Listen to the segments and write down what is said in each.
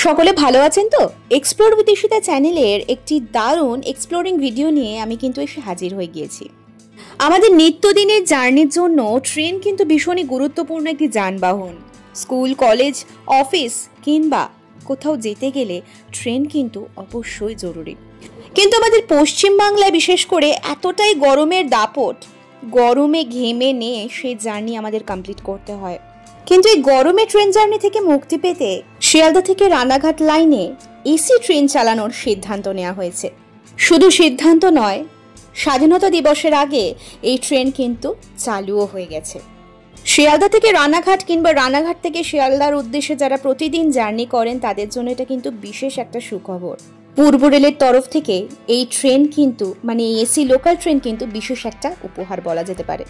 সকলে ভালো আছেন তো? এক্সপ্লোর উইথ ইশিতা চ্যানেলের একটি দারুণ এক্সপ্লোরিং ভিডিও নিয়ে আমি কিন্তু এসে হাজির হয়ে গিয়েছি। আমাদের নিত্যদিনের জার্নির জন্য ট্রেন কিন্তু ভীষণই গুরুত্বপূর্ণ একটি যানবাহন। স্কুল, কলেজ, অফিস কিংবা কোথাও যেতে গেলে ট্রেন কিন্তু অবশ্যই জরুরি। কিন্তু আমাদের পশ্চিমবাংলায় বিশেষ করে এতটাই গরমের দাপট, গরমে ঘেমে নিয়ে সেই জার্নি আমাদের কমপ্লিট করতে হয়। কিন্তু এই গরমে ট্রেন জার্নি থেকে মুক্তি পেতে শিয়ালদা থেকে রানাঘাট লাইনে এসি ট্রেন চালানোর সিদ্ধান্ত নেওয়া হয়েছে। শুধু সিদ্ধান্ত নয়, স্বাধীনতা দিবসের আগে এই ট্রেন কিন্তু চালুও হয়ে গেছে। শিয়ালদা থেকে রানাঘাট কিংবা রানাঘাট থেকে শিয়ালদার উদ্দেশ্যে যারা প্রতিদিন জার্নি করেন তাদের জন্য এটা কিন্তু বিশেষ একটা সুখবর। পূর্ব রেলের তরফ থেকে এই ট্রেন কিন্তু এসি লোকাল ট্রেন কিন্তু বিশেষ একটা উপহার বলা যেতে পারে।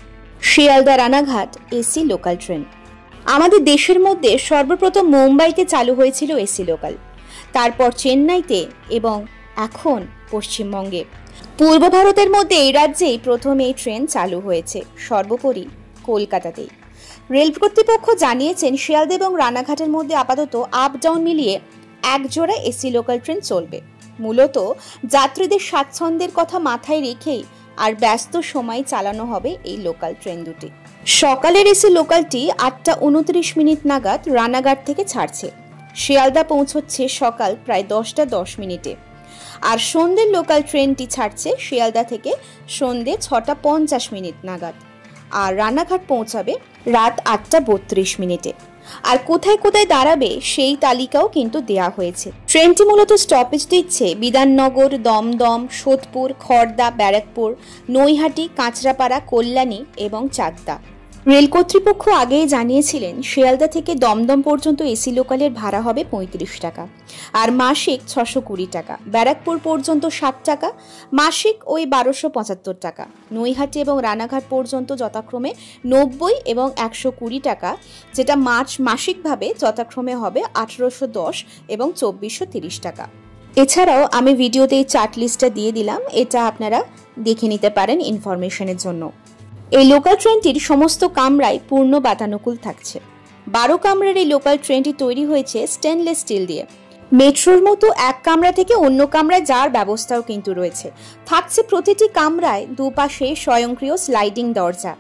Sealdah Ranaghat AC local train আমাদের দেশের মধ্যে সর্বপ্রথম মুম্বাইতে চালু হয়েছিল এসি লোকাল, তারপর চেন্নাইতে এবং এখন পশ্চিমবঙ্গে। পূর্ব ভারতের মধ্যে এই রাজ্যেই প্রথম এই ট্রেন চালু হয়েছে, সর্বোপরি কলকাতাতেই। রেল কর্তৃপক্ষ জানিয়েছেন শিয়ালদা এবং রানাঘাটের মধ্যে আপাতত আপ ডাউন মিলিয়ে এক জোড়া এসি লোকাল ট্রেন চলবে। মূলত যাত্রীদের স্বাচ্ছন্দ্যের কথা মাথায় রেখেই আর ব্যস্ত সময় চালানো হবে এই লোকাল ট্রেন দুটি। সকালের এসি লোকালটি 8:29 নাগাদ রানাঘাট থেকে ছাড়ছে। শিয়ালদা পৌঁছচ্ছে সকাল প্রায় 10:10 আর সন্ধ্যের লোকাল ট্রেনটি ছাড়ছে শিয়ালদা থেকে সন্ধ্যে 6:50 নাগাদ আর রানাঘাট পৌঁছাবে রাত 8:32। আর কোথায় কোথায় দাঁড়াবে সেই তালিকাও কিন্তু দেয়া হয়েছে। ট্রেনটি মূলত স্টপেজ দিচ্ছে বিধাননগর, দমদম, সোদপুর, খড়দা, ব্যারাকপুর, নৈহাটি, কাঁচরাপাড়া, কল্যাণী এবং চাকদা। রেল কর্তৃপক্ষ আগেই জানিয়েছিলেন শিয়ালদা থেকে দমদম পর্যন্ত এসি লোকালের ভাড়া হবে 35 টাকা আর মাসিক 620 টাকা। ব্যারাকপুর পর্যন্ত 60 টাকা, মাসিক ওই 1275 টাকা। নৈহাটি এবং রানাঘাট পর্যন্ত যথাক্রমে 90 এবং 120 টাকা, যেটা মাসিকভাবে যথাক্রমে হবে 1810 এবং 2430 টাকা। এছাড়াও আমি ভিডিওতে এই চার্ট লিস্টটা দিয়ে দিলাম, এটা আপনারা দেখে নিতে পারেন ইনফরমেশনের জন্য। এই লোকাল ট্রেনটির সমস্ত কামরাই পূর্ণ বাতানুকূল থাকছে। 12 কামরার এই লোকাল ট্রেনটি তৈরি হয়েছে স্টেনলেস স্টিল দিয়ে। মেট্রোর মতো এক কামরা থেকে অন্য কামরায় যাওয়ার ব্যবস্থাও কিন্তু রয়েছে। থাকছে প্রতিটি কামরায় দুপাশে স্বয়ংক্রিয় স্লাইডিং দরজা।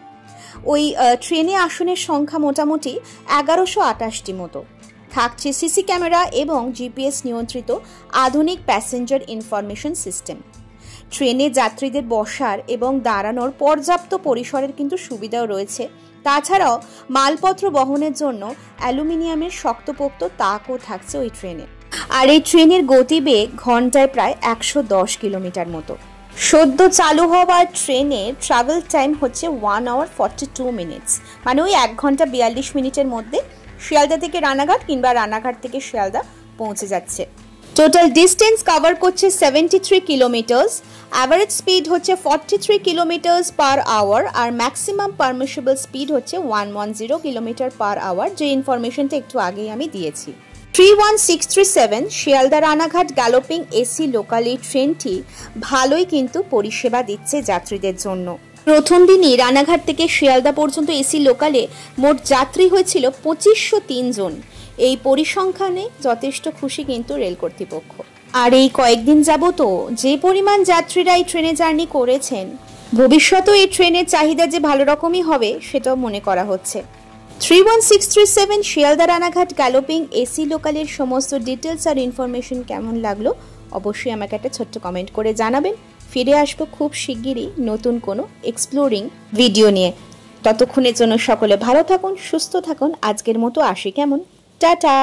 ওই ট্রেনে আসনের সংখ্যা মোটামুটি 1128টি মতো। থাকছে সিসি ক্যামেরা এবং জিপিএস নিয়ন্ত্রিত আধুনিক প্যাসেঞ্জার ইনফরমেশন সিস্টেম। ট্রেনে যাত্রীদের বসার এবং দাঁড়ানোর পর্যাপ্ত পরিসরের কিন্তু সুবিধাও রয়েছে। তাছাড়াও মালপত্র বহনের জন্য অ্যালুমিনিয়ামের শক্তপোক্ত তাকও থাকছে ওই ট্রেনে। আর এই ট্রেনের গতিবেগ ঘন্টায় প্রায় 110 কিলোমিটার মতো। সদ্য চালু হওয়ার ট্রেনের ট্রাভেল টাইম হচ্ছে 1 hour 42 minutes, ওই 1 ঘন্টা 42 মিনিটের মধ্যে শিয়ালদা থেকে রানাঘাট কিংবা রানাঘাট থেকে শিয়ালদা পৌঁছে যাচ্ছে। টোটাল ডিস্টেন্স কভার করছে 73 কিলোমিটার্স। অ্যাভারেজ স্পিড হচ্ছে 43 কিলোমিটার্স পার আওয়ার আর ম্যাক্সিমাম পারমিশিবল স্পিড হচ্ছে 110 কিলোমিটার পার আওয়ার, যে ইনফরমেশনটা একটু আগেই আমি দিয়েছি। 31637 Sealdah Ranaghat galloping AC local এই ট্রেনটি ভালোই কিন্তু পরিষেবা দিচ্ছে যাত্রীদের জন্য। প্রথম দিনই রানাঘাট থেকে শিয়ালদা পর্যন্ত এসি লোকালে মোট যাত্রী হয়েছিল 2503 জন। এই পরিসংখ্যানে যথেষ্ট খুশি কিন্তু রেল কর্তৃপক্ষ। আর এই কয়েকদিন যাবতও যে পরিমাণ যাত্রীরা এই ট্রেনে জার্নি করেছেন, ভবিষ্যতেও এই ট্রেনের চাহিদা যে ভালো রকমই হবে সেটাও মনে করা হচ্ছে। 31637 শিয়ালদা রানাঘাট গ্যালোপিং এসি লোকালের সমস্ত ডিটেলস আর ইনফরমেশন কেমন লাগলো অবশ্যই আমাকে একটা ছোট্ট কমেন্ট করে জানাবেন। ফিরে আসবো খুব শিগগিরই নতুন কোনো এক্সপ্লোরিং ভিডিও নিয়ে। ততক্ষণের জন্য সকলে ভালো থাকুন, সুস্থ থাকুন। আজকের মতো আসি কেমন, টাটা।